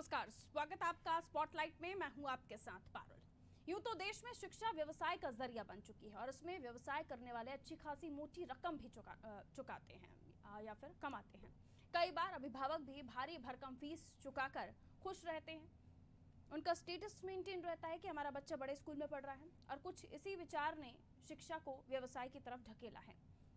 नमस्कार, स्वागत आपका स्पॉटलाइट में। मैं हूं आपके साथ पारुल। यूं तो देश में शिक्षा व्यवसाय का जरिया बन चुकी है और इसमें व्यवसाय करने वाले अच्छी खासी मोटी रकम भी चुकाते हैं या फिर कमाते हैं। कई बार अभिभावक भी भारी भरकम फीस चुकाकर खुश रहते हैं। उनका स्टेटस मेंटेन रहता है कि हमारा बच्चा बड़े स्कूल में पढ़ रहा है। और कुछ इसी विचार ने शिक्षा को व्यवसाय की तरफ ढकेला है।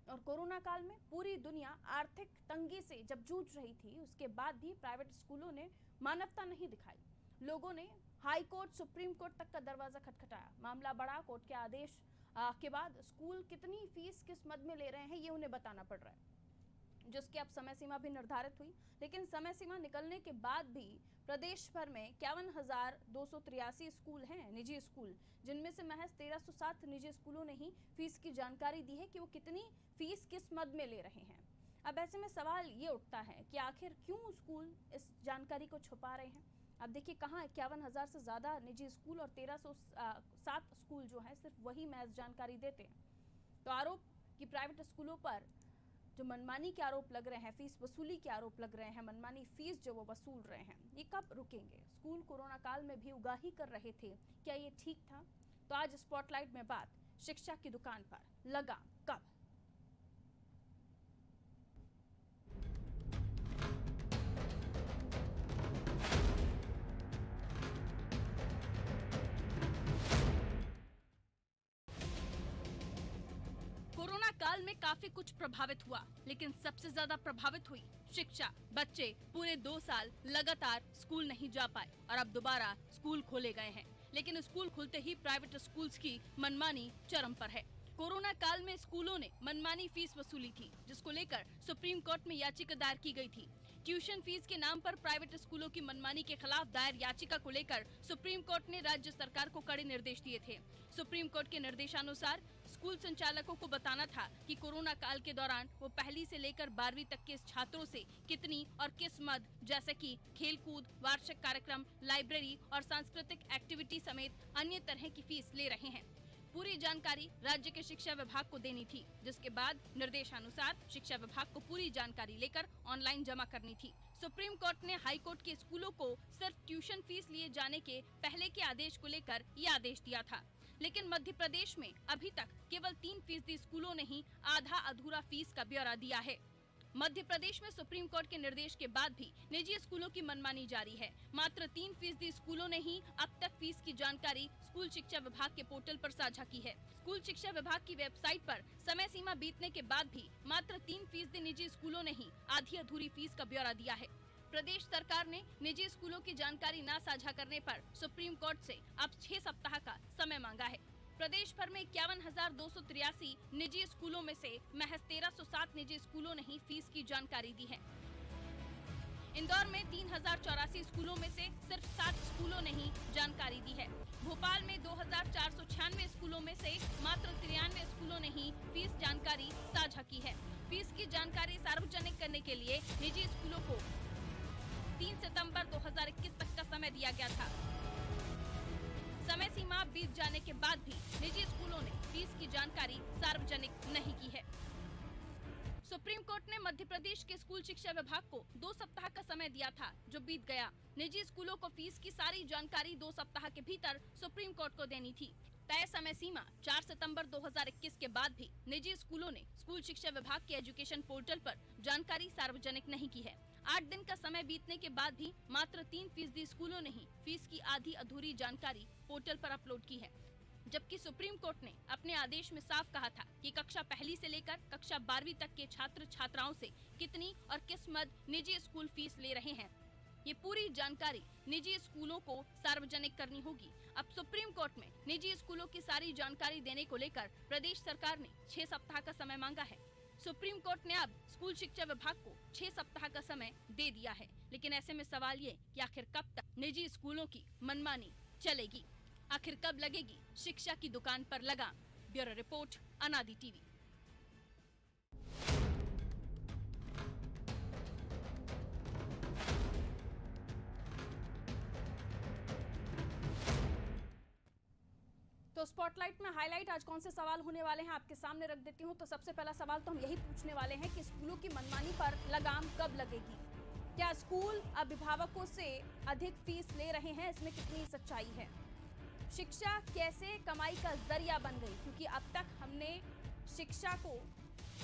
और कोरोना काल में पूरी दुनिया आर्थिक तंगी से जब जूझ रही थी, उसके बाद भी प्राइवेट स्कूलों ने मानवता नहीं दिखाई। लोगों ने हाई कोर्ट, सुप्रीम कोर्ट तक का दरवाजा खटखटाया। मामला बढ़ा, कोर्ट के आदेश के बाद स्कूल कितनी फीस किस मद में ले रहे हैं ये उन्हें बताना पड़ रहा है, जिसकी अब समय सीमा भी निर्धारित हुई। लेकिन समय सीमा निकलने के बाद भी प्रदेश भर में 51,283 स्कूल हैं, निजी स्कूल, जिनमें से महज 1,307 निजी स्कूलों ने ही फीस की जानकारी दी है कि वो कितनी फीस किस मद में ले रहे हैं। अब ऐसे में सवाल ये उठता है कि आखिर क्यों स्कूल इस जानकारी को छुपा रहे हैं। अब देखिए, कहाँ 51,000 से ज़्यादा निजी स्कूल और 1,307 स्कूल जो हैं सिर्फ वही महज जानकारी देते हैं। तो आरोप कि प्राइवेट स्कूलों पर जो मनमानी के आरोप लग रहे हैं, फीस वसूली के आरोप लग रहे हैं, मनमानी फीस जो वो वसूल रहे हैं, ये कब रुकेंगे। स्कूल कोरोना काल में भी उगाही कर रहे थे, क्या ये ठीक था। तो आज स्पॉटलाइट में बात शिक्षा की दुकान पर लगाम कब। कोरोना काल में काफी कुछ प्रभावित हुआ, लेकिन सबसे ज्यादा प्रभावित हुई शिक्षा। बच्चे पूरे 2 साल लगातार स्कूल नहीं जा पाए और अब दोबारा स्कूल खोले गए हैं। लेकिन स्कूल खुलते ही प्राइवेट स्कूल्स की मनमानी चरम पर है। कोरोना काल में स्कूलों ने मनमानी फीस वसूली थी, जिसको लेकर सुप्रीम कोर्ट में याचिका दायर की गई थी। ट्यूशन फीस के नाम पर प्राइवेट स्कूलों की मनमानी के खिलाफ दायर याचिका को लेकर सुप्रीम कोर्ट ने राज्य सरकार को कड़े निर्देश दिए थे। सुप्रीम कोर्ट के निर्देशानुसार स्कूल संचालकों को बताना था कि कोरोना काल के दौरान वो पहली से लेकर 12वीं तक के छात्रों से कितनी और किस मद, जैसे कि खेलकूद, वार्षिक कार्यक्रम, लाइब्रेरी और सांस्कृतिक एक्टिविटी समेत अन्य तरह की फीस ले रहे हैं। पूरी जानकारी राज्य के शिक्षा विभाग को देनी थी, जिसके बाद निर्देशानुसार शिक्षा विभाग को पूरी जानकारी लेकर ऑनलाइन जमा करनी थी। सुप्रीम कोर्ट ने हाई कोर्ट के स्कूलों को सिर्फ ट्यूशन फीस लिए जाने के पहले के आदेश को लेकर ये आदेश दिया था। लेकिन मध्य प्रदेश में अभी तक केवल 3% स्कूलों ने ही आधा अधूरा फीस का ब्यौरा दिया है। मध्य प्रदेश में सुप्रीम कोर्ट के निर्देश के बाद भी निजी स्कूलों की मनमानी जारी है। मात्र 3% स्कूलों ने ही अब तक फीस की जानकारी स्कूल शिक्षा विभाग के पोर्टल पर साझा की है। स्कूल शिक्षा विभाग की वेबसाइट पर समय सीमा बीतने के बाद भी मात्र 3% निजी स्कूलों ने ही आधी अधूरी फीस का ब्यौरा दिया है। प्रदेश सरकार ने निजी स्कूलों की जानकारी न साझा करने पर सुप्रीम कोर्ट से अब 6 सप्ताह का समय मांगा है। प्रदेश भर में 51,283 निजी स्कूलों में से महज 1,307 निजी स्कूलों ने ही फीस की जानकारी दी है। इंदौर में 3,084 स्कूलों में से सिर्फ 7 स्कूलों ने ही जानकारी दी है। भोपाल में 2,496 स्कूलों में से मात्र 93 स्कूलों ने ही फीस जानकारी साझा की है। फीस की जानकारी सार्वजनिक करने के लिए निजी स्कूलों को 3 सितंबर 2021 तक का समय दिया गया था। समय सीमा बीत जाने के बाद भी निजी स्कूलों ने फीस की जानकारी सार्वजनिक नहीं की है। सुप्रीम कोर्ट ने मध्य प्रदेश के स्कूल शिक्षा विभाग को 2 सप्ताह का समय दिया था, जो बीत गया। निजी स्कूलों को फीस की सारी जानकारी 2 सप्ताह के भीतर सुप्रीम कोर्ट को देनी थी। तय समय सीमा 4 सितंबर 2021 के बाद भी निजी स्कूलों ने स्कूल शिक्षा विभाग के एजुकेशन पोर्टल पर जानकारी सार्वजनिक नहीं की है। 8 दिन का समय बीतने के बाद भी मात्र 3% स्कूलों ने ही फीस की आधी अधूरी जानकारी पोर्टल पर अपलोड की है। जबकि सुप्रीम कोर्ट ने अपने आदेश में साफ कहा था कि कक्षा पहली से लेकर कक्षा 12वीं तक के छात्र छात्राओं से कितनी और किस मद निजी स्कूल फीस ले रहे हैं। ये पूरी जानकारी निजी स्कूलों को सार्वजनिक करनी होगी। अब सुप्रीम कोर्ट में निजी स्कूलों की सारी जानकारी देने को लेकर प्रदेश सरकार ने 6 सप्ताह का समय मांगा है। सुप्रीम कोर्ट ने अब स्कूल शिक्षा विभाग को 6 सप्ताह का समय दे दिया है। लेकिन ऐसे में सवाल ये कि आखिर कब तक निजी स्कूलों की मनमानी चलेगी, आखिर कब लगेगी शिक्षा की दुकान पर लगाम। ब्यूरो रिपोर्ट, अनादि टीवी। तो स्पॉटलाइट में हाईलाइट आज कौन से सवाल होने वाले हैं आपके सामने रख देती हूं। तो सबसे पहला सवाल तो हम यही पूछने वाले हैं कि स्कूलों की मनमानी पर लगाम कब लगेगी। क्या स्कूल अभिभावकों से अधिक फीस ले रहे हैं? इसमें कितनी सच्चाई है? शिक्षा कैसे कमाई का जरिया बन गई? क्योंकि अब तक हमने शिक्षा को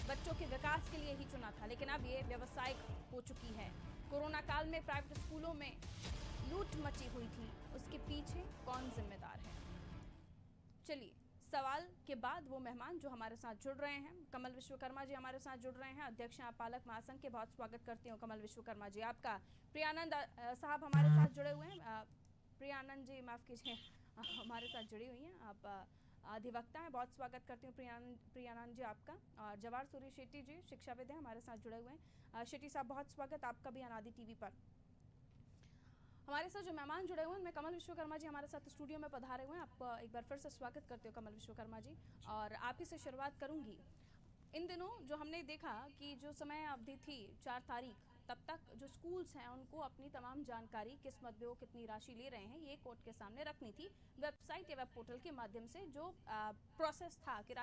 बच्चों के विकास के लिए ही चुना था, लेकिन अब ये व्यावसायिक हो चुकी है। कोरोना काल में प्राइवेट स्कूलों में लूट मची हुई थी, उसके पीछे कौन जिम्मेदार है? चलिए, सवाल के बाद वो मेहमान जो हमारे साथ जुड़ रहे हैं, कमल विश्वकर्मा जी हमारे साथ जुड़ रहे हैं, अध्यक्ष हैं पालक महासंघ के। बहुत स्वागत करती हूँ कमल विश्वकर्मा जी आपका। प्रियानंद साहब हमारे साथ जुड़े हुए हैं। प्रियानंद जी माफ कीजिए, हमारे साथ जुड़ी हुई हैं, आप अधिवक्ता हैं। बहुत स्वागत करती हूँ प्रियानंद जी आपका। और जवाहर सूरी शेट्टी जी शिक्षाविद हैं, हमारे साथ जुड़े हुए हैं। शेट्टी साहब बहुत स्वागत आपका भी अनादि टीवी पर। हमारे साथ जो मेहमान जुड़े हुए हैं उनमें कमल विश्वकर्मा जी हमारे साथ स्टूडियो में पधारे हुए हैं। आप एक बार फिर से स्वागत करते हो कमल विश्वकर्मा जी, और आप ही से शुरुआत करूंगी। इन दिनों जो हमने देखा कि जो समय अवधि थी 4 तारीख, तब तक जो स्कूल्स हैं उनको अपनी तमाम जानकारी, किस मद में वो कितनी राशि ले रहे हैं, ये कोर्ट के सामने रखनी थी वेबसाइट या वेब पोर्टल के माध्यम से। जो प्रोसेस था कि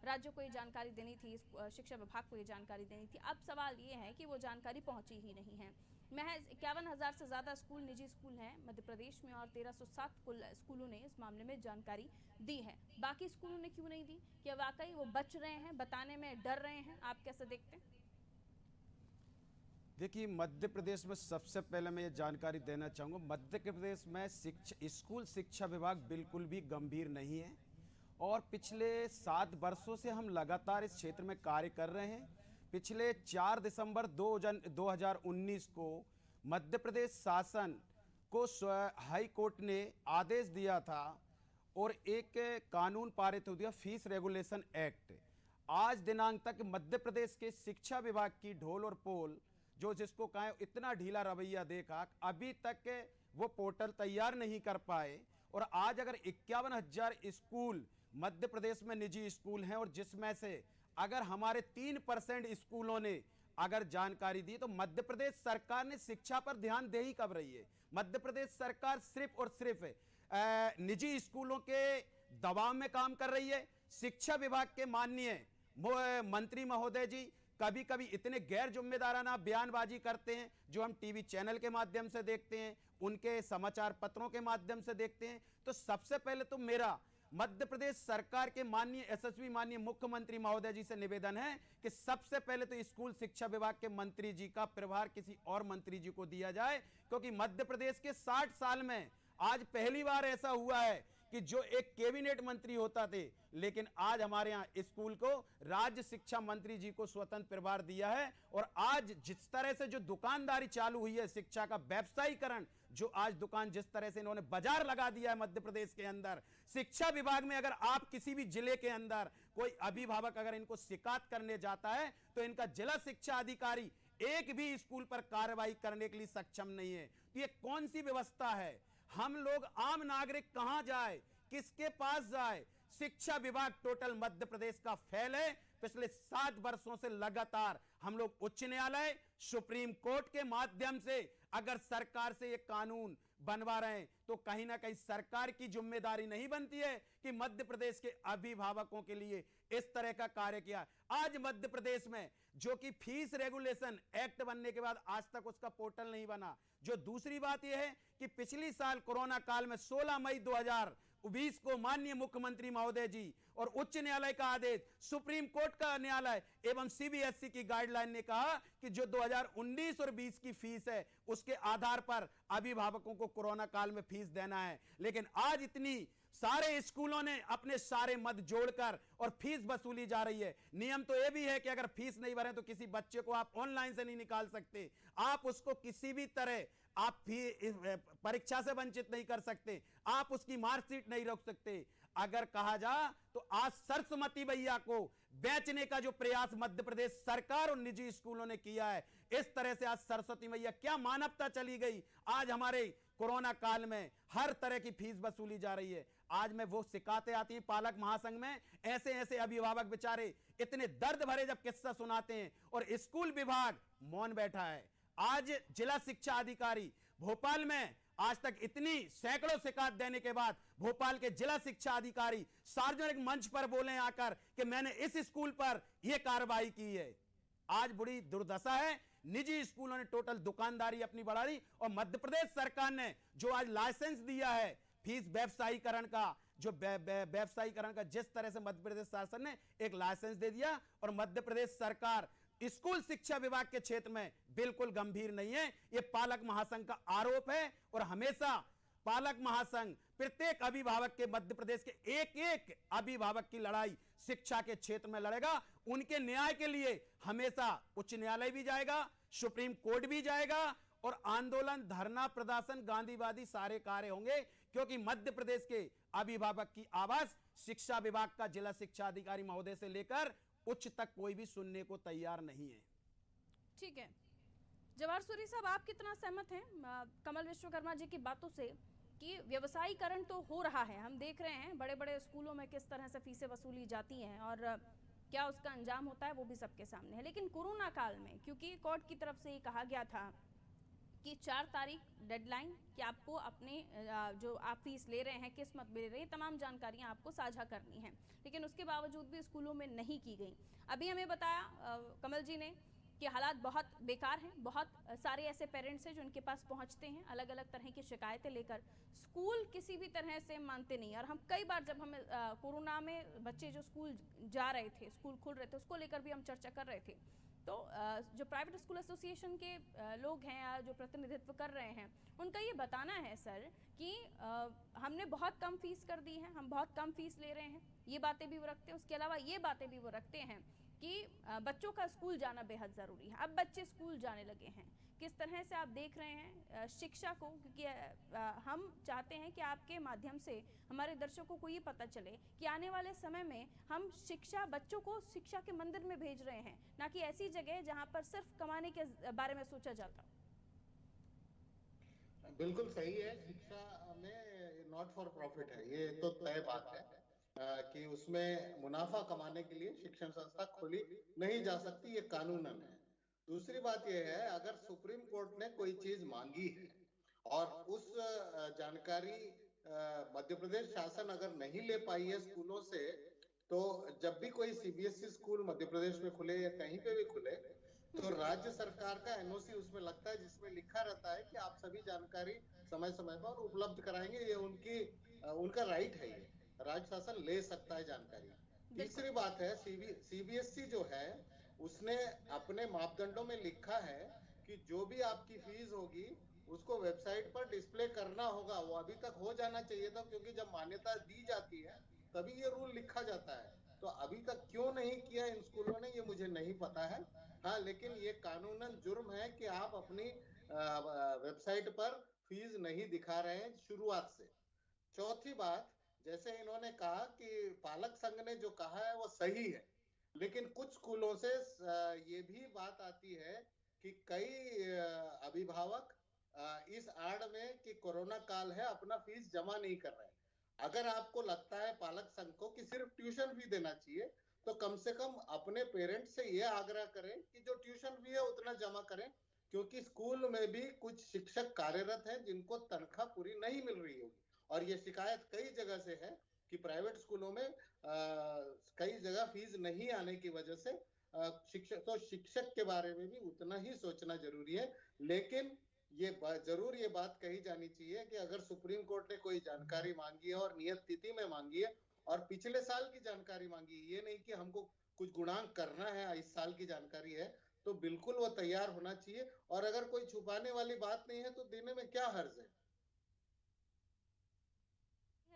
राज्य को ये जानकारी देनी थी, शिक्षा विभाग को ये जानकारी देनी थी। अब सवाल ये है कि वो जानकारी पहुंची ही नहीं है। महज 51,000 से ज़्यादा स्कूल निजी स्कूल हैं मध्य प्रदेश में, और 1307 कुल स्कूलों ने इस मामले में जानकारी दी है। बाकी स्कूलों ने क्यों नहीं दी? क्या वाकई वो बच रहे हैं, बताने में डर रहे हैं? आप कैसे देखते हैं? देखिए, मध्य प्रदेश में सबसे पहले मैं ये जानकारी देना चाहूँगा, मध्य प्रदेश में स्कूल शिक्षा विभाग बिल्कुल भी गंभीर नहीं है। और पिछले 7 वर्षों से हम लगातार इस क्षेत्र में कार्य कर रहे हैं। पिछले 4 दिसंबर 2019 को मध्य प्रदेश शासन को हाई कोर्ट ने आदेश दिया था और एक कानून पारित हो दिया, फीस रेगुलेशन एक्ट। आज दिनांक तक मध्य प्रदेश के शिक्षा विभाग की ढोल और पोल, जो जिसको कहें, इतना ढीला रवैया देखा, अभी तक वो पोर्टल तैयार नहीं कर पाए। और आज अगर 51,000 स्कूल मध्य प्रदेश में निजी स्कूल हैं, और जिसमें से अगर हमारे 3% स्कूलों ने अगर जानकारी दी, तो मध्य प्रदेश सरकार ने शिक्षा पर ध्यान दे ही कब रही है? मध्य प्रदेश सरकार सिर्फ और सिर्फ निजी स्कूलों के दबाव में काम कर रही है। शिक्षा विभाग के माननीय मंत्री महोदय जी कभी कभी इतने गैर जिम्मेदाराना बयानबाजी करते हैं, जो हम टीवी चैनल के माध्यम से देखते हैं, उनके समाचार पत्रों के माध्यम से देखते हैं। तो सबसे पहले तो मेरा मध्य प्रदेश सरकार के माननीय यशस्वी माननीय मुख्यमंत्री महोदय जी से निवेदन है कि सबसे पहले तो स्कूल शिक्षा विभाग के मंत्री जी का प्रभार किसी और मंत्री जी को दिया जाए, क्योंकि मध्य प्रदेश के 60 साल में आज पहली बार ऐसा हुआ है कि जो एक कैबिनेट मंत्री होता थे, लेकिन आज हमारे यहाँ स्कूल को राज्य शिक्षा मंत्री जी को स्वतंत्र प्रभार दिया है। और आज जिस तरह से जो दुकानदारी चालू हुई है, शिक्षा का व्यवसायीकरण, जो आज दुकान जिस तरह से इन्होंने बाजार लगा दिया है मध्य प्रदेश के अंदर, शिक्षा विभाग में अगर आप किसी भी जिले के अंदर कोई अभिभावक अगर इनको शिकायत करने जाता है, तो इनका जिला शिक्षा अधिकारी एक भी स्कूल पर कार्रवाई करने के लिए सक्षम नहीं है। तो ये कौन सी व्यवस्था है? हम लोग आम नागरिक कहां जाए, किसके पास जाए? शिक्षा विभाग टोटल मध्य प्रदेश का फेल है। पिछले 7 वर्षों से लगातार हम लोग उच्च न्यायालय, सुप्रीम कोर्ट के माध्यम से अगर सरकार से ये कानून बनवा रहे हैं, तो कहीं ना कहीं सरकार की जिम्मेदारी नहीं बनती है कि मध्य प्रदेश के अभिभावकों के लिए इस तरह का कार्य किया। आज मध्य प्रदेश में जो कि फीस रेगुलेशन एक्ट बनने के बाद आज तक उसका पोर्टल नहीं बना। जो दूसरी बात यह है कि पिछली साल कोरोना काल में 16 मई 2020 को माननीय मुख्यमंत्री महोदय जी और उच्च न्यायालय का आदेश, सुप्रीम कोर्ट का न्यायालय एवं सीबीएसई की गाइडलाइन ने कहा कि जो 2019 और 20 की फीस है, उसके आधार पर अभिभावकों को कोरोना काल में फीस देना है। लेकिन आज इतनी सारे स्कूलों ने अपने सारे मद जोड़कर और फीस वसूली जा रही है। नियम तो यह भी है कि अगर फीस नहीं भरे तो किसी बच्चे को आप ऑनलाइन से नहीं निकाल सकते, आप उसको किसी भी तरह आप परीक्षा से वंचित नहीं कर सकते, आप उसकी मार्कशीट नहीं रोक सकते। अगर कहा जा तो आज सरस्वती भैया को बेचने का जो प्रयास मध्य प्रदेश सरकार और निजी स्कूलों ने किया है, इस तरह से आज सरस्वती भैया क्या मानवता चली गई। आज हमारे कोरोना काल में हर तरह की फीस वसूली जा रही है। आज में वो शिकायतें आती हैं पालक महासंघ में, ऐसे ऐसे अभिभावक बेचारे इतने दर्द भरे जब किस्सा सुनाते हैं और स्कूल विभाग मौन बैठा है। आज जिला शिक्षा अधिकारी भोपाल में आज तक इतनी सैकड़ों शिकायत देने के बाद भोपाल के जिला शिक्षा अधिकारी सार्वजनिक मंच पर बोले आकर कि मैंने इस स्कूल पर यह कार्रवाई की है। आज बड़ी दुर्दशा है। निजी स्कूलों ने टोटल दुकानदारी अपनी बढ़ा दी और मध्य प्रदेश सरकार ने जो आज लाइसेंस दिया है फीस व्यवसायीकरण का, जो व्यवसायीकरण का जिस तरह से मध्य प्रदेश शासन ने एक लाइसेंस दे दिया, और मध्य प्रदेश सरकार स्कूल शिक्षा विभाग के क्षेत्र में बिल्कुल गंभीर नहीं है। यह पालक महासंघ का आरोप है और हमेशा पालक महासंघ प्रत्येक अभिभावक के, मध्य प्रदेश के एक एक अभिभावक की लड़ाई शिक्षा के क्षेत्र में लड़ेगा। उनके न्याय के लिए हमेशा उच्च न्यायालय भी जाएगा, सुप्रीम कोर्ट भी जाएगा और आंदोलन, धरना प्रदर्शन, गांधीवादी सारे कार्य होंगे, क्योंकि मध्य प्रदेश के अभिभावक की आवाज शिक्षा विभाग का जिला शिक्षा अधिकारी महोदय से लेकर उच्च तक कोई भी सुनने को तैयार नहीं है। ठीक है, जवाहर सूरी साहब, आप कितना सहमत हैं कमल विश्वकर्मा जी की बातों से कि व्यवसायीकरण तो हो रहा है, हम देख रहे हैं बड़े बड़े स्कूलों में किस तरह से फीसें वसूली जाती हैं और क्या उसका अंजाम होता है वो भी सबके सामने है। लेकिन कोरोना काल में क्योंकि कोर्ट की तरफ से ये कहा गया था कि 4 तारीख डेडलाइन कि आपको अपने जो आप फीस ले रहे हैं, किस मत ले रहे हैं, तमाम जानकारियां आपको साझा करनी है, लेकिन उसके बावजूद भी स्कूलों में नहीं की गई। अभी हमें बताया कमल जी ने कि हालात बहुत बेकार हैं, बहुत सारे ऐसे पेरेंट्स हैं जो उनके पास पहुंचते हैं अलग अलग तरह की शिकायतें लेकर, स्कूल किसी भी तरह से मानते नहीं। और हम कई बार जब हम कोरोना में बच्चे जो स्कूल जा रहे थे, स्कूल खुल रहे थे, उसको लेकर भी हम चर्चा कर रहे थे, तो जो प्राइवेट स्कूल एसोसिएशन के लोग हैं या जो प्रतिनिधित्व कर रहे हैं, उनका ये बताना है सर कि हमने बहुत कम फीस कर दी है, हम बहुत कम फीस ले रहे हैं, ये बातें भी वो रखते हैं। उसके अलावा ये बातें भी वो रखते हैं कि बच्चों का स्कूल जाना बेहद ज़रूरी है। अब बच्चे स्कूल जाने लगे हैं, किस तरह से आप देख रहे हैं शिक्षा को, क्योंकि हम चाहते हैं कि आपके माध्यम से हमारे दर्शकों को ये पता चले कि आने वाले समय में हम शिक्षा, बच्चों को शिक्षा के मंदिर में भेज रहे हैं, ना कि ऐसी जगह जहां पर सिर्फ कमाने के बारे में सोचा जाता। बिल्कुल सही है, शिक्षा में नॉट फॉर प्रॉफिट है, ये तो तय बात है कि उसमें मुनाफा कमाने के लिए शिक्षण संस्था खोली नहीं जा सकती, ये कानूनन है। दूसरी बात यह है, अगर सुप्रीम कोर्ट ने कोई चीज मांगी है और उस जानकारी मध्य प्रदेश शासन अगर नहीं ले पाई है स्कूलों से, तो जब भी कोई सीबीएसई स्कूल मध्य प्रदेश में खुले या कहीं पे भी खुले, तो राज्य सरकार का एनओसी उसमें लगता है, जिसमें लिखा रहता है कि आप सभी जानकारी समय समय पर उपलब्ध कराएंगे, ये उनका राइट है, ये राज्य शासन ले सकता है जानकारी। तीसरी बात है, सीबीएसई जो है उसने अपने मापदंडों में लिखा है कि जो भी आपकी फीस होगी उसको वेबसाइट पर डिस्प्ले करना होगा। वो अभी तक हो जाना चाहिए था, क्योंकि जब मान्यता दी जाती है तभी ये रूल लिखा जाता है। तो अभी तक क्यों नहीं किया इन स्कूलों ने, ये मुझे नहीं पता है। हाँ, लेकिन ये कानूनन जुर्म है कि आप अपनी वेबसाइट पर फीस नहीं दिखा रहे हैं शुरुआत से। चौथी बात, जैसे इन्होंने कहा कि पालक संघ ने जो कहा है वो सही है, लेकिन कुछ स्कूलों से ये भी बात आती है कि कई अभिभावक इस आड़ में कि कोरोना काल है अपना फीस जमा नहीं कर रहे हैं। अगर आपको लगता है पालक संघ को कि सिर्फ ट्यूशन फी देना चाहिए, तो कम से कम अपने पेरेंट्स से यह आग्रह करें कि जो ट्यूशन फी है उतना जमा करें, क्योंकि स्कूल में भी कुछ शिक्षक कार्यरत हैं जिनको तनख्वाह पूरी नहीं मिल रही होगी। और ये शिकायत कई जगह से है कि प्राइवेट स्कूलों में कई जगह फीस नहीं आने की वजह से शिक्षक के बारे में भी उतना ही सोचना जरूरी है। लेकिन ये जरूर ये बात कही जानी चाहिए कि अगर सुप्रीम कोर्ट ने कोई जानकारी मांगी है और नियत तिथि में मांगी है और पिछले साल की जानकारी मांगी है, ये नहीं कि हमको कुछ गुणांक करना है, इस साल की जानकारी है, तो बिल्कुल वो तैयार होना चाहिए। और अगर कोई छुपाने वाली बात नहीं है तो देने में क्या हर्ज है,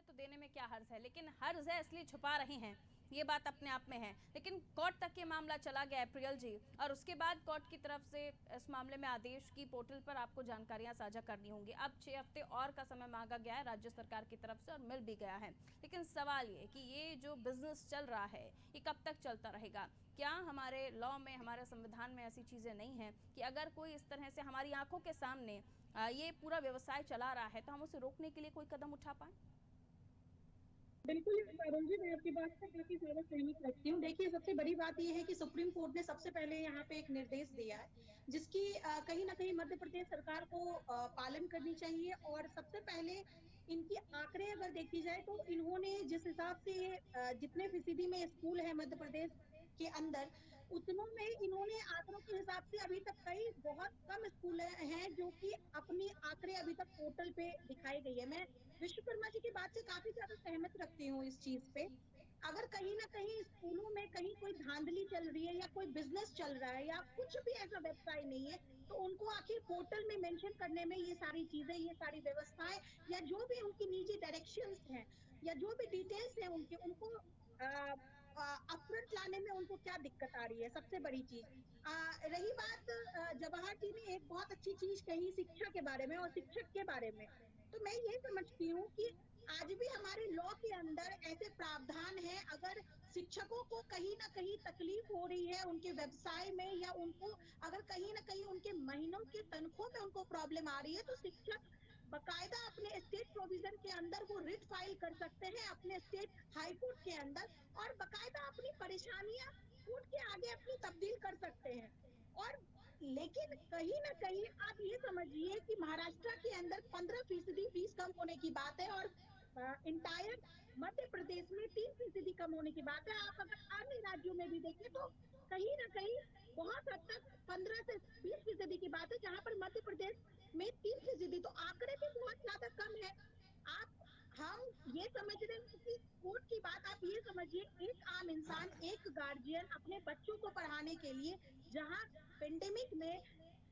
तो देने में क्या हर्ज है, लेकिन हर्ज है इसलिए छुपा रहे हैं, ये बात अपने आप में है। लेकिन कोर्ट तक ये मामला चला गया है प्रियल जी, और उसके बाद कोर्ट की तरफ से इस मामले में आदेश की पोर्टल पर आपको जानकारियां साझा करनी होंगी। अब 6 हफ्ते और का समय मांगा गया है राज्य सरकार की तरफ से और मिल भी गया है। लेकिन सवाल ये कि ये जो बिजनेस चल रहा है ये कब तक चलता रहेगा? क्या हमारे लॉ में, हमारे संविधान में ऐसी चीज़ें नहीं हैं कि अगर कोई इस तरह से हमारी आंखों के सामने ये पूरा व्यवसाय चला रहा है तो हम उसे रोकने के लिए कोई कदम उठा पाएं? बिल्कुल अरुण जी, मैं आपकी बात से काफी ज्यादा सहमत रखती हूँ। देखिए, सबसे बड़ी बात यह है कि सुप्रीम कोर्ट ने सबसे पहले यहाँ पे एक निर्देश दिया है, जिसकी कहीं ना कहीं मध्य प्रदेश सरकार को पालन करनी चाहिए। और सबसे पहले इनकी आंकड़े अगर देखी जाए तो इन्होंने जिस हिसाब से जितने फीसदी में स्कूल है मध्य प्रदेश के अंदर, उतनों में इन्होंने आंकड़ों के हिसाब से अभी तक कई बहुत कम स्कूल हैं जो कि अपनी आंकड़े अभी तक पोर्टल पे दिखाई गई है। मैं विश्वकर्मा जी की बात से काफी ज्यादा सहमत रखती हूँ इस चीज पे। अगर कहीं ना कहीं स्कूलों में कहीं कोई धांधली चल रही है या कोई बिजनेस चल रहा है या कुछ भी ऐसा व्यवसाय नहीं है, तो उनको आखिर पोर्टल में मेंशन करने में ये सारी चीजें, ये सारी व्यवस्थाएं या जो भी उनकी निजी डायरेक्शंस हैं या जो भी डिटेल्स हैं उनके, उनको अपफ्रंट लाने में उनको क्या दिक्कत आ रही है, सबसे बड़ी चीज। रही बात जवाहर जी ने एक बहुत अच्छी चीज कही शिक्षा के बारे में और शिक्षक के बारे में, तो मैं ये समझती हूँ कि आज भी हमारे लॉ के अंदर ऐसे प्रावधान हैं, अगर शिक्षकों को कहीं ना कहीं तकलीफ हो रही है उनके व्यवसाय में या उनको अगर कहीं ना कहीं उनके महीनों के तनख्वाह में उनको प्रॉब्लम आ रही है, तो शिक्षक बकायदा अपने स्टेट प्रोविजन के अंदर वो रिट फाइल कर सकते हैं अपने स्टेट हाई कोर्ट के अंदर और बकायदा अपनी परेशानियां कोर्ट के आगे अपनी तब्दील कर सकते हैं। और लेकिन कहीं ना कहीं आप ये समझिए कि महाराष्ट्र के अंदर 15% फीस कम होने की बात है और इंटायर मध्य प्रदेश में 3% कम होने की बात है। आप अगर अन्य राज्यों में भी देखें तो कहीं ना कहीं बहुत हद तक 15 से 20% की बात है, जहां पर मध्य प्रदेश में 3%, तो आंकड़े भी बहुत ज्यादा कम है। आप हम ये समझ रहे हैं कि कोर्ट की बात, आप ये समझिए एक आम इंसान, एक गार्जियन अपने बच्चों को पढ़ाने के लिए, जहां पेंडेमिक में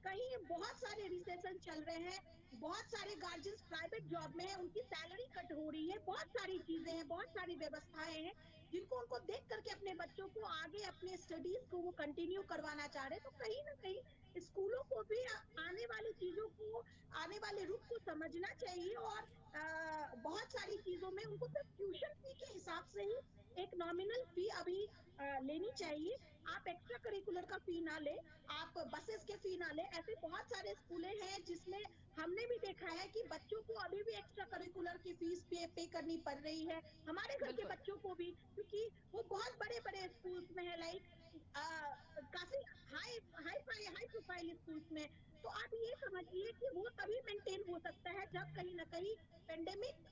कहीं बहुत सारे रिसेशन चल रहे हैं, बहुत सारे गार्जियंस प्राइवेट जॉब में हैं, उनकी सैलरी कट हो रही है, बहुत सारी चीजें हैं, बहुत सारी व्यवस्थाएं हैं जिनको उनको देख करके अपने बच्चों को आगे अपने स्टडीज को वो कंटिन्यू करवाना चाह रहे हैं। तो कहीं ना कहीं स्कूलों को भी आने वाली चीजों को, आने वाले रुख को समझना चाहिए और बहुत सारी चीजों में उनको सिर्फ ट्यूशन फी के हिसाब से ही एक नॉमिनल फी अभी लेनी चाहिए। आप एक्स्ट्रा करिकुलर का फी ना ले, आप बसेस के फी ना ले। ऐसे बहुत सारे स्कूलें हैं जिसमें हमने भी देखा है कि बच्चों को अभी भी एक्स्ट्रा करिकुलर की फीस पे करनी पड़ रही है, हमारे घर के बिल्कुल। बच्चों को भी, क्योंकि वो बहुत बड़े बड़े स्कूल्स में है, लाइक काफी हाई हाई प्रोफाइल स्कूल्स में। तो आप ये समझिए कि वो तभी मेंटेन हो सकता है जब कहीं ना कहीं पेंडेमिक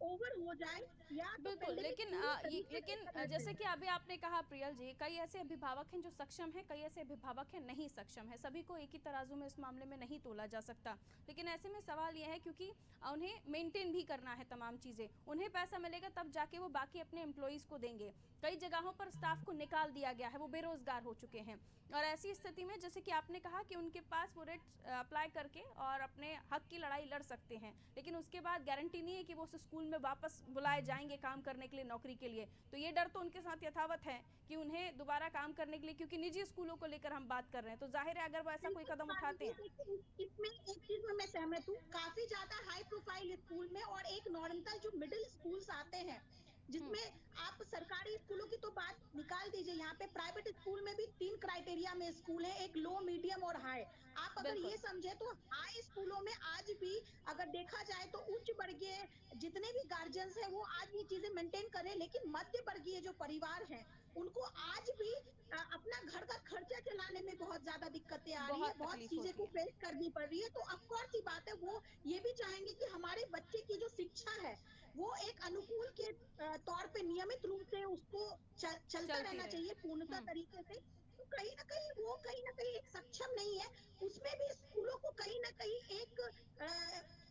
ओवर हो जाए या तो बिल्कुल, पेंडेमिक लेकिन पूरी ये तरीके से खत्म हो जैसे कि जाए। अभी आपने कहा प्रियल जी, कई ऐसे अभिभावक हैं जो सक्षम हैं, कई ऐसे अभिभावक हैं नहीं सक्षम है, सभी को एक ही तराजू में इस मामले में नहीं तोला जा सकता। लेकिन ऐसे में सवाल यह है, क्योंकि उन्हें मेंटेन भी करना है तमाम चीज़ें, उन्हें पैसा मिलेगा तब जाके वो बाकी अपने एम्प्लॉयज़ को देंगे। कई जगहों पर स्टाफ को निकाल दिया गया है, वो बेरोजगार हो चुके हैं। और ऐसी स्थिति में जैसे कि आपने कहा कि उनके पास वो रेट अप्लाई करके और अपने हक की लड़ाई लड़ सकते हैं, लेकिन उसके बाद गारंटी नहीं है कि वो उस स्कूल में वापस बुलाए जाएंगे काम करने के लिए, नौकरी के लिए। तो ये डर तो उनके साथ यथावत है कि उन्हें दोबारा काम करने के लिए, क्योंकि निजी स्कूलों को लेकर हम बात कर रहे हैं, तो जाहिर है अगर वो ऐसा कोई बिल्कुल कदम पारुल उठाते जी, हैं। देखिए इसमें एक चीज में मैं सहमत हूँ, काफी ज्यादा हाई प्रोफाइल स्कूल में और एक नॉर्मल जो मिडिल स्कूल्स आते हैं जिसमें आप सरकारी स्कूलों की तो बात निकाल दीजिए, यहाँ पे प्राइवेट स्कूल में भी 3 क्राइटेरिया में स्कूल है, एक लो, मीडियम और हाई। आप अगर बिल्कुल। ये समझे तो हाई स्कूलों में आज भी अगर देखा जाए तो उच्च वर्गीय जितने भी गार्जियंस हैं वो आज ये चीजें मेंटेन करें, लेकिन मध्य वर्गीय जो परिवार हैं उनको आज भी अपना घर का खर्चा चलाने में बहुत ज्यादा दिक्कतें आ रही है, बहुत बहुत तकलीफ चीजें होती को है। फेस करनी पड़ रही है। तो ऑफकोर्स ही बात है, वो ये भी चाहेंगे कि हमारे बच्चे की जो शिक्षा है वो एक अनुकूल के तौर पे नियमित रूप से उसको चलता चलती रहना रहे। चाहिए पूर्णतः तरीके से। तो कहीं ना कहीं वो कहीं ना कहीं एक सक्षम नहीं है, उसमें भी स्कूलों को कहीं ना कहीं एक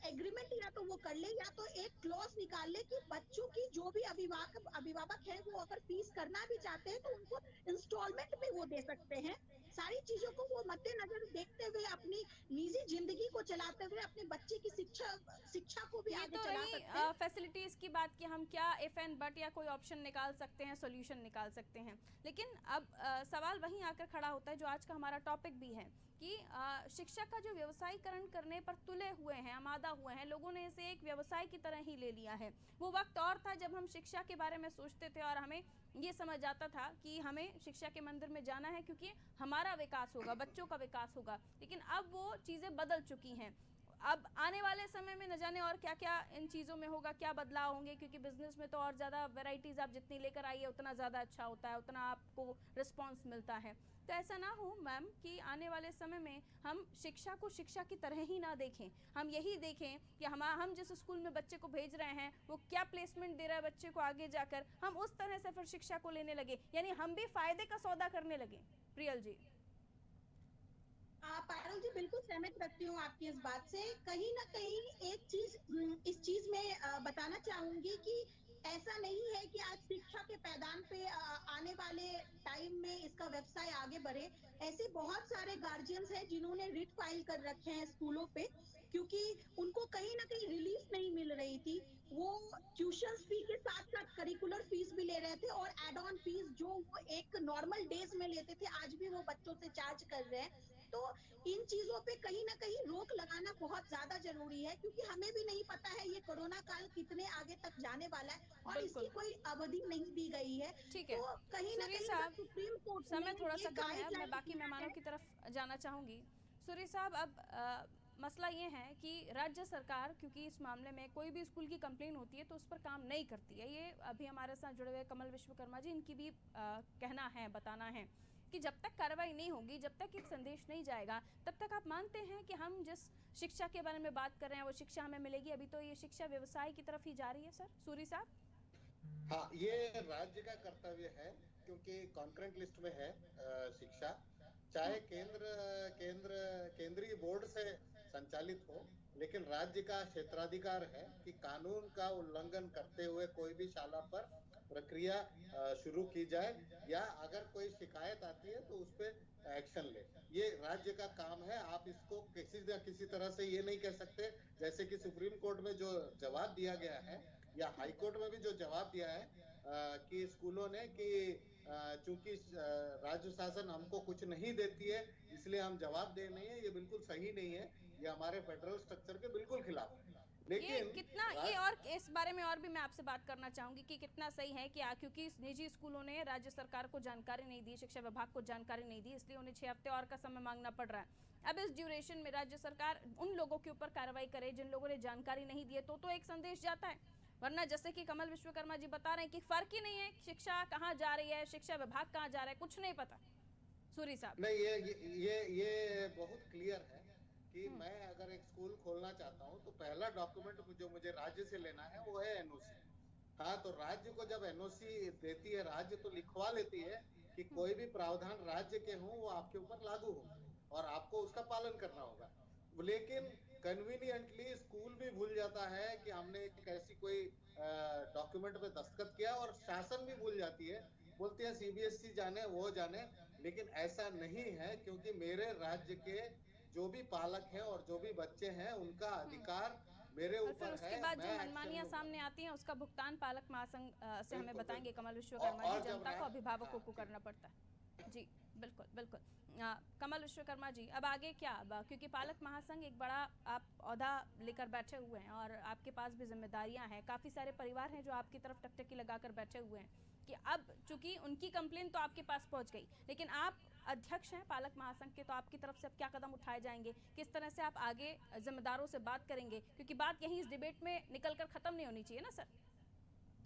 एग्रीमेंट या तो वो कर ले या तो एक क्लॉज निकाल ले कि बच्चों की जो भी अभिभावक अभिभावक है वो अगर फीस करना भी चाहते हैं तो उनको इंस्टॉलमेंट में वो दे सकते हैं। सारी चीजों को वो मद्देनजर देखते हुए अपनी निजी जिंदगी को चलाते हुए अपने बच्चे की शिक्षा शिक्षा को भी ये आगे तो चला रही सकते हैं। फैसिलिटीज की बात कि हम क्या इफ एंड बट या कोई ऑप्शन निकाल सकते हैं, सॉल्यूशन निकाल सकते हैं। लेकिन अब सवाल वहीं आकर खड़ा होता है जो आज का हमारा टॉपिक भी है कि शिक्षा का जो व्यवसायीकरण करने पर तुले हुए हैं, आमादा हुए हैं, लोगों ने इसे एक व्यवसाय की तरह ही ले लिया है। वो वक्त और था जब हम शिक्षा के बारे में सोचते थे और हमें ये समझ आता था कि हमें शिक्षा के मंदिर में जाना है क्योंकि हमारा विकास होगा, बच्चों का विकास होगा। लेकिन अब वो चीज़ें बदल चुकी हैं। अब आने वाले समय में न जाने और क्या क्या इन चीज़ों में होगा, क्या बदलाव होंगे, क्योंकि बिजनेस में तो और ज़्यादा वैरायटीज़ आप जितनी लेकर आइए उतना ज़्यादा अच्छा होता है, उतना आपको रिस्पांस मिलता है। तो ऐसा ना हो मैम कि आने वाले समय में हम शिक्षा को शिक्षा की तरह ही ना देखें, हम यही देखें कि हम जिस स्कूल में बच्चे को भेज रहे हैं वो क्या प्लेसमेंट दे रहा है बच्चे को आगे जाकर, हम उस तरह से फिर शिक्षा को लेने लगे, यानी हम भी फायदे का सौदा करने लगे। प्रियल जी। पारुल जी, बिल्कुल सहमत रखती हूँ आपकी इस बात से। कहीं ना कहीं एक चीज इस चीज में बताना चाहूंगी कि ऐसा नहीं है कि आज शिक्षा के पैदान पे आने वाले टाइम में इसका व्यवसाय आगे बढ़े। ऐसे बहुत सारे गार्जियंस हैं जिन्होंने रिट फाइल कर रखे हैं स्कूलों पे, क्योंकि उनको कहीं ना कहीं रिलीफ नहीं मिल रही थी। वो ट्यूशन फी के साथ साथ करिकुलर फीस भी ले रहे थे, और एड ऑन फीस जो वो एक नॉर्मल डेज में लेते थे आज भी वो बच्चों से चार्ज कर रहे हैं। तो इन चीजों पे कहीं ना कहीं रोक लगाना बहुत ज्यादा जरूरी है, क्योंकि हमें भी नहीं पता है ये कोरोना काल कितने आगे तक जाने वाला है, और इसकी बिल्कुल, कोई अवधि नहीं दी गई है। ठीक है। तो कहीं ना सूरी कहीं अगर साहब, सुप्रीम कोर्ट ने समय थोड़ा ये सा कम है, अब मैं गाइडलाइन बाकी दिया मेहमानों है। की तरफ जाना चाहूँगी। सूरी साहब, अब मसला ये है कि राज्य सरकार, क्योंकि इस मामले में कोई भी स्कूल की कंप्लेन होती है तो उस पर काम नहीं करती है। ये अभी हमारे साथ जुड़े हुए कमल विश्वकर्मा जी, इनकी भी कहना है, बताना है कि जब तक कार्रवाई नहीं होगी, जब तक एक संदेश नहीं जाएगा, तब तक आप मानते हैं कि हम जिस शिक्षा के बारे में बात कर रहे हैं वो शिक्षा हमें मिलेगी? अभी तो ये शिक्षा व्यवसाय की तरफ ही जा रही है सर। सूरी साहब। हाँ, ये राज्य का कर्तव्य है, क्योंकि कॉन्करेंट लिस्ट में है शिक्षा, चाहे केंद्रीय बोर्ड से संचालित हो, लेकिन राज्य का क्षेत्राधिकार है कि कानून का उल्लंघन करते हुए कोई भी शाला पर प्रक्रिया शुरू की जाए, या अगर कोई शिकायत आती है तो उस पर एक्शन ले। ये राज्य का काम है। आप इसको किसी न किसी तरह से ये नहीं कह सकते, जैसे कि सुप्रीम कोर्ट में जो जवाब दिया गया है, या हाई कोर्ट में भी जो जवाब दिया है कि स्कूलों ने कि चूंकि राज्य शासन हमको कुछ नहीं देती है इसलिए हम जवाब दे नहीं है, ये बिल्कुल सही नहीं है। ये हमारे फेडरल स्ट्रक्चर के बिल्कुल खिलाफ है। ये लेकिन कितना, ये और इस बारे में और भी मैं आपसे बात करना चाहूंगी कि कितना सही है कि क्योंकि इस निजी स्कूलों ने राज्य सरकार को जानकारी नहीं दी, शिक्षा विभाग को जानकारी नहीं दी, इसलिए उन्हें 6 हफ्ते और का समय मांगना पड़ रहा है। अब इस ड्यूरेशन में राज्य सरकार उन लोगों के ऊपर कार्रवाई करे जिन लोगों ने जानकारी नहीं दी है, तो एक संदेश जाता है। वरना जैसे कि कमल विश्वकर्मा जी बता रहे हैं कि फर्क ही नहीं है, शिक्षा कहाँ जा रही है, शिक्षा विभाग कहाँ जा रहा है, कुछ नहीं पता। सूरी साहब। नहीं, ये बहुत क्लियर है कि मैं अगर एक स्कूल खोलना चाहता हूँ तो पहला डॉक्यूमेंट जो मुझे राज्य से लेना है वो है एनओसी। हाँ, तो राज्य को जब एनओसी देती है, राज्य तो लिखवा लेती है कि कोई भी प्रावधान राज्य के हों वो आपके ऊपर लागू होंगे और आपको उसका पालन करना होगा। लेकिन कन्वीनियंटली स्कूल भी भूल जाता है कि हमने एक ऐसी कोई डॉक्यूमेंट पे दस्तखत किया, और शासन भी भूल जाती है, बोलती है सीबीएसई जाने वो जाने। लेकिन ऐसा नहीं है, क्योंकि मेरे राज्य के जो भी पालक हैं और जो भी बच्चे हैं उनका अधिकार मेरे और फिर ऊपर उसके है, बाद जो मैं एक्शन मनमानियां लूंगा। सामने आती हैं उसका भुगतान पालक महासंघ से हमें बिल्कुल बताएंगे बिल्कुल। कमल विश्वकर्मा जी, और जब जनता को, अभिभावकों हाँ, को ठीक। करना पड़ता है। जी बिल्कुल बिल्कुल। कमल विश्वकर्मा जी, अब आगे क्या? अब क्योंकि पालक महासंघ एक बड़ा आप ओहदा लेकर बैठे हुए हैं और आपके पास भी जिम्मेदारियां हैं, काफ़ी सारे परिवार हैं जो आपकी तरफ टकटकी लगाकर बैठे हुए हैं कि अब चूंकि उनकी कंप्लेन तो आपके पास पहुंच गई, लेकिन आप अध्यक्ष हैं पालक महासंघ के, तो आपकी तरफ से अब क्या कदम उठाए जाएंगे? किस तरह से आप आगे जिम्मेदारों से बात करेंगे? क्योंकि बात यहीं इस डिबेट में निकलकर खत्म नहीं होनी चाहिए ना सर।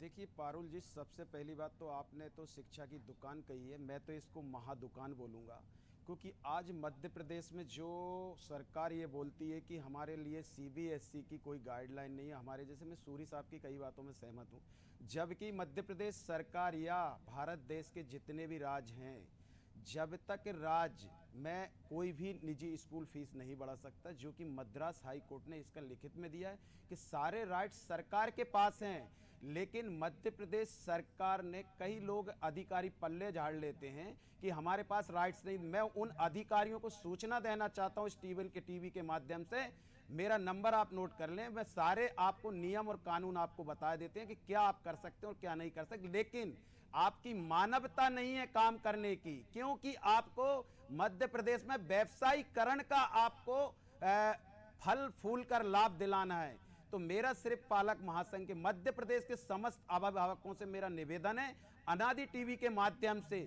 देखिए पारुल जी, सबसे पहली बात तो आपने तो शिक्षा की दुकान कही है, मैं तो इसको महादुकान बोलूँगा। क्योंकि आज मध्य प्रदेश में जो सरकार ये बोलती है कि हमारे लिए सीबीएसई की कोई गाइडलाइन नहीं है, हमारे जैसे, मैं सूरी साहब की कई बातों में सहमत हूँ, जबकि मध्य प्रदेश सरकार या भारत देश के जितने भी राज्य हैं, जब तक राज्य में कोई भी निजी स्कूल फीस नहीं बढ़ा सकता, जो कि मद्रास हाई कोर्ट ने इसका लिखित में दिया है कि सारे राइट्स सरकार के पास हैं। लेकिन मध्य प्रदेश सरकार ने, कई लोग अधिकारी पल्ले झाड़ लेते हैं कि हमारे पास राइट्स नहीं। मैं उन अधिकारियों को सूचना देना चाहता हूं इस टीवी के माध्यम से, मेरा नंबर आप नोट कर लें, मैं सारे आपको नियम और कानून आपको बता देते हैं कि क्या आप कर सकते हैं और क्या नहीं कर सकते। लेकिन आपकी मानवता नहीं है काम करने की, क्योंकि आपको मध्य प्रदेश में व्यवसायीकरण का आपको फल फूल कर लाभ दिलाना है। तो मेरा सिर्फ पालक महासंघ के, मध्य प्रदेश के समस्त अभिभावकों से मेरा निवेदन है, अनादि टीवी के माध्यम से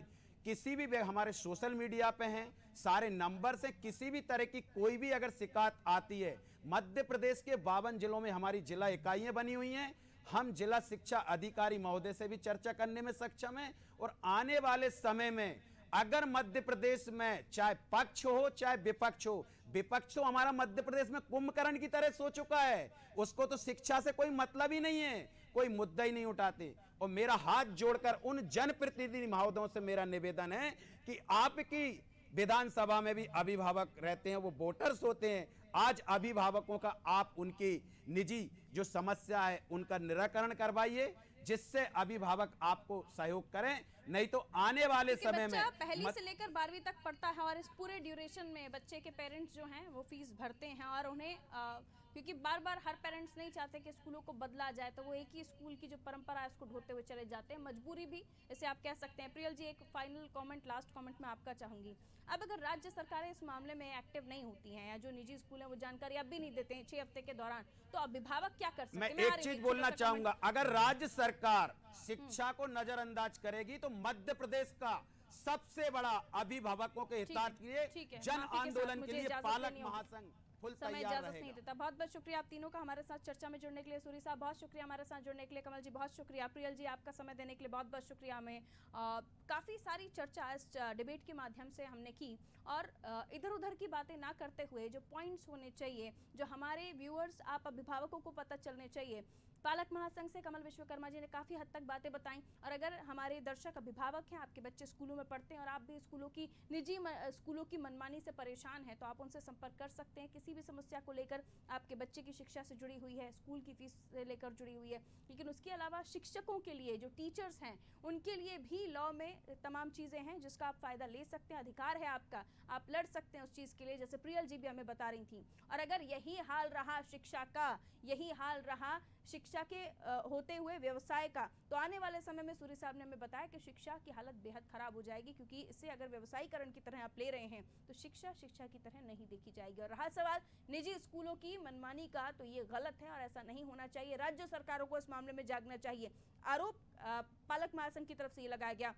किसी भी, हमारे सोशल मीडिया पे हैं सारे नंबर से, किसी भी तरह की कोई भी अगर शिकायत आती है, मध्य प्रदेश के 52 जिलों में हमारी जिला इकाइयां बनी हुई हैं, हम जिला शिक्षा अधिकारी महोदय से भी चर्चा करने में सक्षम हैं। और आने वाले समय में अगर मध्य प्रदेश में चाहे पक्ष हो चाहे विपक्ष हो, विपक्ष तो हमारा मध्य प्रदेश में कुंभकर्ण की तरह सो चुका है, उसको तो शिक्षा से कोई मतलब ही नहीं है, कोई मुद्दा ही नहीं उठाते। और मेरा हाथ जोड़कर उन जनप्रतिनिधि महोदयों से मेरा निवेदन है कि आपकी विधानसभा में भी अभिभावक रहते हैं, वो वोटर्स होते हैं। आज अभिभावकों का आप उनकी निजी जो समस्या है उनका निराकरण करवाइए, जिससे अभिभावक आपको सहयोग करें, नहीं तो आने वाले समय में पहली से लेकर 12वीं तक पढ़ता है और इस पूरे ड्यूरेशन में बच्चे के पेरेंट्स जो हैं वो फीस भरते हैं और उन्हें क्योंकि बार बार हर पेरेंट्स नहीं चाहते कि स्कूलों को बदला जाए, तो वो एक ही स्कूल की जो परंपरा है उसको ढोते हुए चले जाते हैं, मजबूरी भी इसे आप कह सकते हैं। प्रियल जी, एक फाइनल कमेंट, लास्ट कमेंट मैं आपका चाहूंगी। अब अगर राज्य सरकारें इस मामले में एक्टिव नहीं होती हैं या जो निजी स्कूल हैं वो जानकारी अब भी नहीं देते हैं 6 हफ्ते के दौरान, तो अभिभावक क्या कर सकते हैं? मैं एक चीज बोलना चाहूंगा, अगर राज्य सरकार शिक्षा को नजरअंदाज करेगी तो मध्य प्रदेश का सबसे बड़ा अभिभावकों के हितार्थ के लिए जन आंदोलन के लिए पालक महासंघ समय इजाजत नहीं देता। बहुत बहुत शुक्रिया आप तीनों का हमारे साथ चर्चा में जुड़ने के लिए। सूरी साहब बहुत शुक्रिया हमारे साथ जुड़ने के लिए, कमल जी बहुत शुक्रिया, प्रियल जी आपका समय देने के लिए बहुत बहुत शुक्रिया। हमें काफ़ी सारी चर्चा इस डिबेट के माध्यम से हमने की और इधर उधर की बातें ना करते हुए जो पॉइंट्स होने चाहिए, जो हमारे व्यूअर्स आप अभिभावकों को पता चलने चाहिए, पालक महासंघ से कमल विश्वकर्मा जी ने काफ़ी हद तक बातें बताई। और अगर हमारे दर्शक अभिभावक हैं, आपके बच्चे स्कूलों में पढ़ते हैं और आप भी स्कूलों की निजी स्कूलों की मनमानी से परेशान हैं, तो आप उनसे संपर्क कर सकते हैं किसी भी समस्या को लेकर। आपके बच्चे की शिक्षा से जुड़ी हुई है, स्कूल की फीस से लेकर जुड़ी हुई है, लेकिन उसके अलावा शिक्षकों के लिए, जो टीचर्स हैं, उनके लिए भी लॉ में तमाम चीज़ें हैं जिसका आप फ़ायदा ले सकते हैं, अधिकार है आपका, आप लड़ सकते हैं उस चीज़ के लिए, जैसे प्रियल जी भी हमें बता रही थी। और अगर यही हाल रहा शिक्षा का, यही हाल रहा शिक्षा के होते हुए व्यवसाय का, तो आने वाले समय में सूरी साहब ने हमें बताया कि शिक्षा की हालत बेहद खराब हो जाएगी, क्योंकि इसे अगर व्यवसायीकरण की तरह आप ले रहे हैं तो शिक्षा शिक्षा की तरह नहीं देखी जाएगी। और रहा सवाल निजी स्कूलों की मनमानी का, तो ये गलत है और ऐसा नहीं होना चाहिए। राज्य सरकारों को इस मामले में जागना चाहिए। आरोप पालक महासंघ की तरफ से ये लगाया गया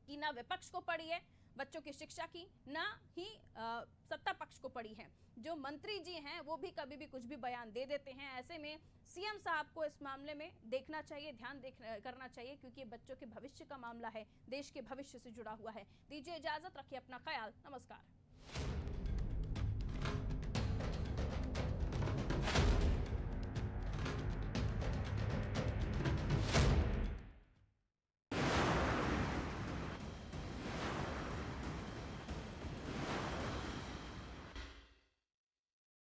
कि ना विपक्ष को पड़ी है बच्चों की शिक्षा की, ना ही सत्ता पक्ष को पड़ी है। जो मंत्री जी हैं वो भी कभी भी कुछ भी बयान दे देते हैं। ऐसे में सीएम साहब को इस मामले में देखना चाहिए, ध्यान करना चाहिए, क्योंकि ये बच्चों के भविष्य का मामला है, देश के भविष्य से जुड़ा हुआ है। दीजिए इजाजत, रखिए अपना ख्याल, नमस्कार।